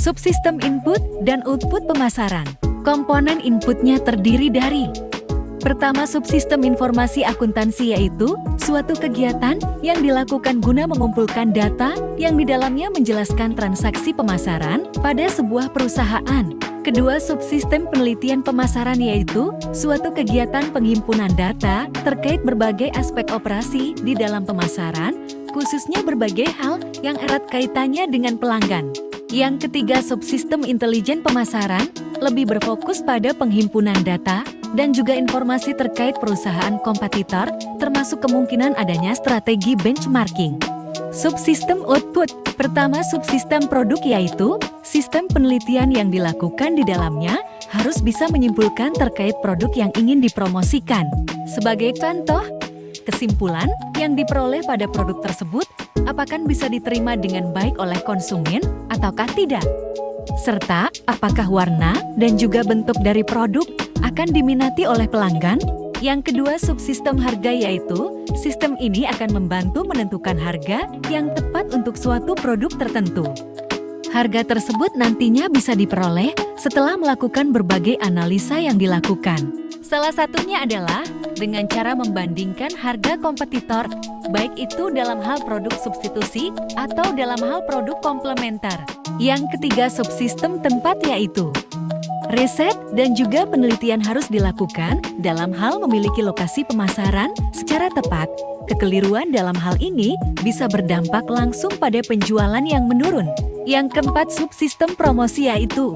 Subsistem input dan output pemasaran. Komponen inputnya terdiri dari: pertama, subsistem informasi akuntansi, yaitu suatu kegiatan yang dilakukan guna mengumpulkan data yang di dalamnya menjelaskan transaksi pemasaran pada sebuah perusahaan. Kedua, subsistem penelitian pemasaran, yaitu suatu kegiatan penghimpunan data terkait berbagai aspek operasi di dalam pemasaran, khususnya berbagai hal yang erat kaitannya dengan pelanggan. Yang ketiga, subsistem intelijen pemasaran lebih berfokus pada penghimpunan data dan juga informasi terkait perusahaan kompetitor, termasuk kemungkinan adanya strategi benchmarking. Subsistem output. Pertama, subsistem produk, yaitu sistem penelitian yang dilakukan di dalamnya harus bisa menyimpulkan terkait produk yang ingin dipromosikan. Sebagai contoh, kesimpulan yang diperoleh pada produk tersebut apakah bisa diterima dengan baik oleh konsumen ataukah tidak, serta apakah warna dan juga bentuk dari produk akan diminati oleh pelanggan. Yang kedua, subsistem harga, yaitu sistem ini akan membantu menentukan harga yang tepat untuk suatu produk tertentu. Harga tersebut nantinya bisa diperoleh setelah melakukan berbagai analisa yang dilakukan. Salah satunya adalah dengan cara membandingkan harga kompetitor, baik itu dalam hal produk substitusi atau dalam hal produk komplementer. Yang ketiga, subsistem tempat, yaitu riset dan juga penelitian harus dilakukan dalam hal memiliki lokasi pemasaran secara tepat. Kekeliruan dalam hal ini bisa berdampak langsung pada penjualan yang menurun. Yang keempat, subsistem promosi, yaitu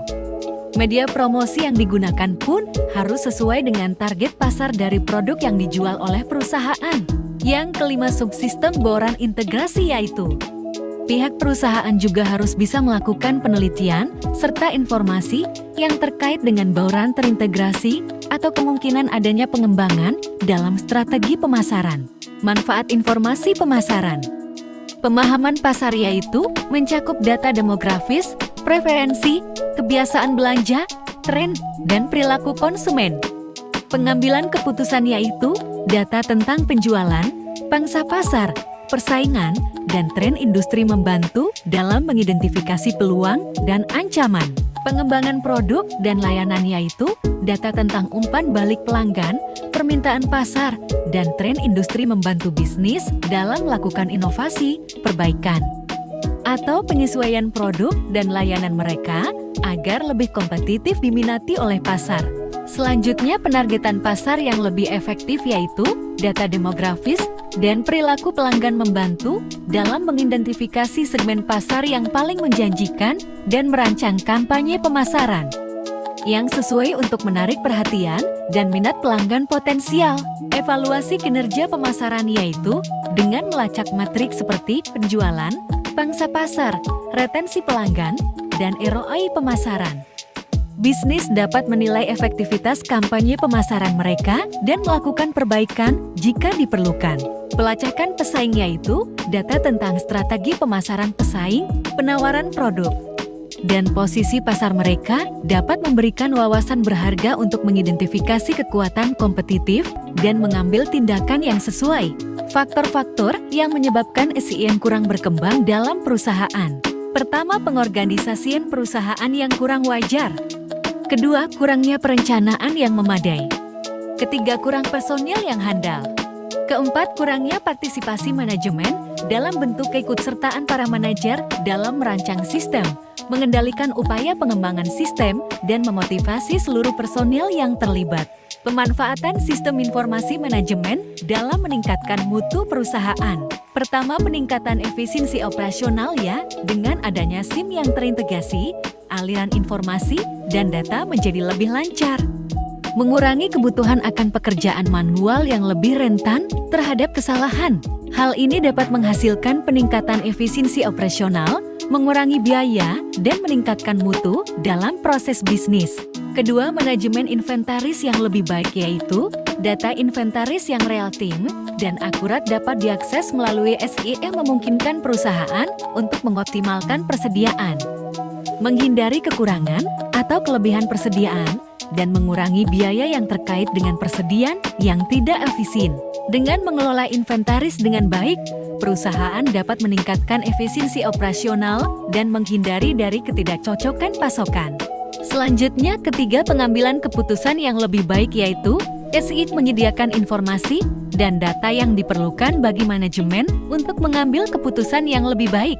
media promosi yang digunakan pun harus sesuai dengan target pasar dari produk yang dijual oleh perusahaan. Yang kelima, subsistem bauran integrasi, yaitu pihak perusahaan juga harus bisa melakukan penelitian serta informasi yang terkait dengan bauran terintegrasi atau kemungkinan adanya pengembangan dalam strategi pemasaran. Manfaat informasi pemasaran. Pemahaman pasar, yaitu mencakup data demografis, preferensi, kebiasaan belanja, tren, dan perilaku konsumen. Pengambilan keputusan, yaitu data tentang penjualan, pangsa pasar, persaingan, dan tren industri membantu dalam mengidentifikasi peluang dan ancaman. Pengembangan produk dan layanan, yaitu data tentang umpan balik pelanggan, permintaan pasar, dan tren industri membantu bisnis dalam melakukan inovasi, perbaikan, atau penyesuaian produk dan layanan mereka agar lebih kompetitif diminati oleh pasar. Selanjutnya, penargetan pasar yang lebih efektif, yaitu data demografis dan perilaku pelanggan membantu dalam mengidentifikasi segmen pasar yang paling menjanjikan dan merancang kampanye pemasaran yang sesuai untuk menarik perhatian dan minat pelanggan potensial. Evaluasi kinerja pemasaran, yaitu dengan melacak matrik seperti penjualan, pangsa pasar, retensi pelanggan, dan ROI pemasaran. Bisnis dapat menilai efektivitas kampanye pemasaran mereka dan melakukan perbaikan jika diperlukan. Pelacakan pesaing, yaitu data tentang strategi pemasaran pesaing, penawaran produk, dan posisi pasar mereka dapat memberikan wawasan berharga untuk mengidentifikasi kekuatan kompetitif dan mengambil tindakan yang sesuai. Faktor-faktor yang menyebabkan SIM kurang berkembang dalam perusahaan. Pertama, pengorganisasian perusahaan yang kurang wajar. Kedua, kurangnya perencanaan yang memadai. Ketiga, kurang personil yang handal. Keempat, kurangnya partisipasi manajemen dalam bentuk keikutsertaan para manajer dalam merancang sistem, mengendalikan upaya pengembangan sistem, dan memotivasi seluruh personil yang terlibat. Pemanfaatan sistem informasi manajemen dalam meningkatkan mutu perusahaan. Pertama, peningkatan efisiensi operasional dengan adanya SIM yang terintegrasi, aliran informasi dan data menjadi lebih lancar. Mengurangi kebutuhan akan pekerjaan manual yang lebih rentan terhadap kesalahan. Hal ini dapat menghasilkan peningkatan efisiensi operasional, mengurangi biaya, dan meningkatkan mutu dalam proses bisnis. Kedua, manajemen inventaris yang lebih baik, yaitu data inventaris yang real time dan akurat dapat diakses melalui SIM memungkinkan perusahaan untuk mengoptimalkan persediaan, menghindari kekurangan atau kelebihan persediaan, dan mengurangi biaya yang terkait dengan persediaan yang tidak efisien. Dengan mengelola inventaris dengan baik, perusahaan dapat meningkatkan efisiensi operasional dan menghindari dari ketidakcocokan pasokan. Selanjutnya, ketiga, pengambilan keputusan yang lebih baik yaitu SI menyediakan informasi dan data yang diperlukan bagi manajemen untuk mengambil keputusan yang lebih baik.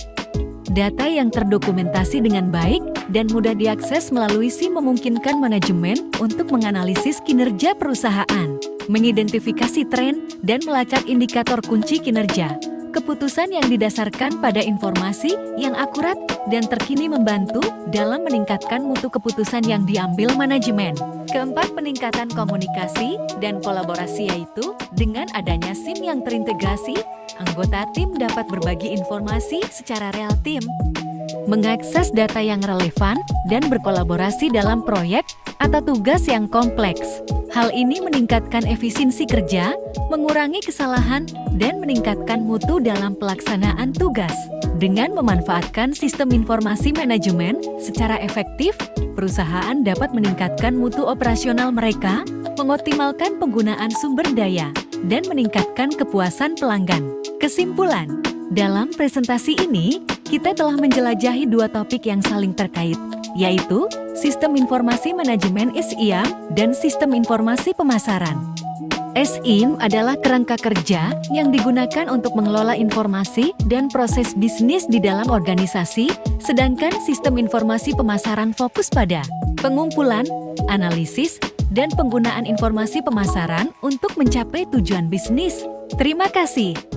Data yang terdokumentasi dengan baik dan mudah diakses melalui SI memungkinkan manajemen untuk menganalisis kinerja perusahaan, mengidentifikasi tren, dan melacak indikator kunci kinerja. Keputusan yang didasarkan pada informasi yang akurat dan terkini membantu dalam meningkatkan mutu keputusan yang diambil manajemen. Keempat, peningkatan komunikasi dan kolaborasi yaitu dengan adanya SIM yang terintegrasi, anggota tim dapat berbagi informasi secara real time, mengakses data yang relevan, dan berkolaborasi dalam proyek atau tugas yang kompleks. Hal ini meningkatkan efisiensi kerja, mengurangi kesalahan, dan meningkatkan mutu dalam pelaksanaan tugas. Dengan memanfaatkan sistem informasi manajemen secara efektif, perusahaan dapat meningkatkan mutu operasional mereka, mengoptimalkan penggunaan sumber daya, dan meningkatkan kepuasan pelanggan. Kesimpulan, dalam presentasi ini, kita telah menjelajahi dua topik yang saling terkait, yaitu Sistem Informasi Manajemen SIM dan Sistem Informasi Pemasaran. SIM adalah kerangka kerja yang digunakan untuk mengelola informasi dan proses bisnis di dalam organisasi, sedangkan Sistem Informasi Pemasaran fokus pada pengumpulan, analisis, dan penggunaan informasi pemasaran untuk mencapai tujuan bisnis. Terima kasih.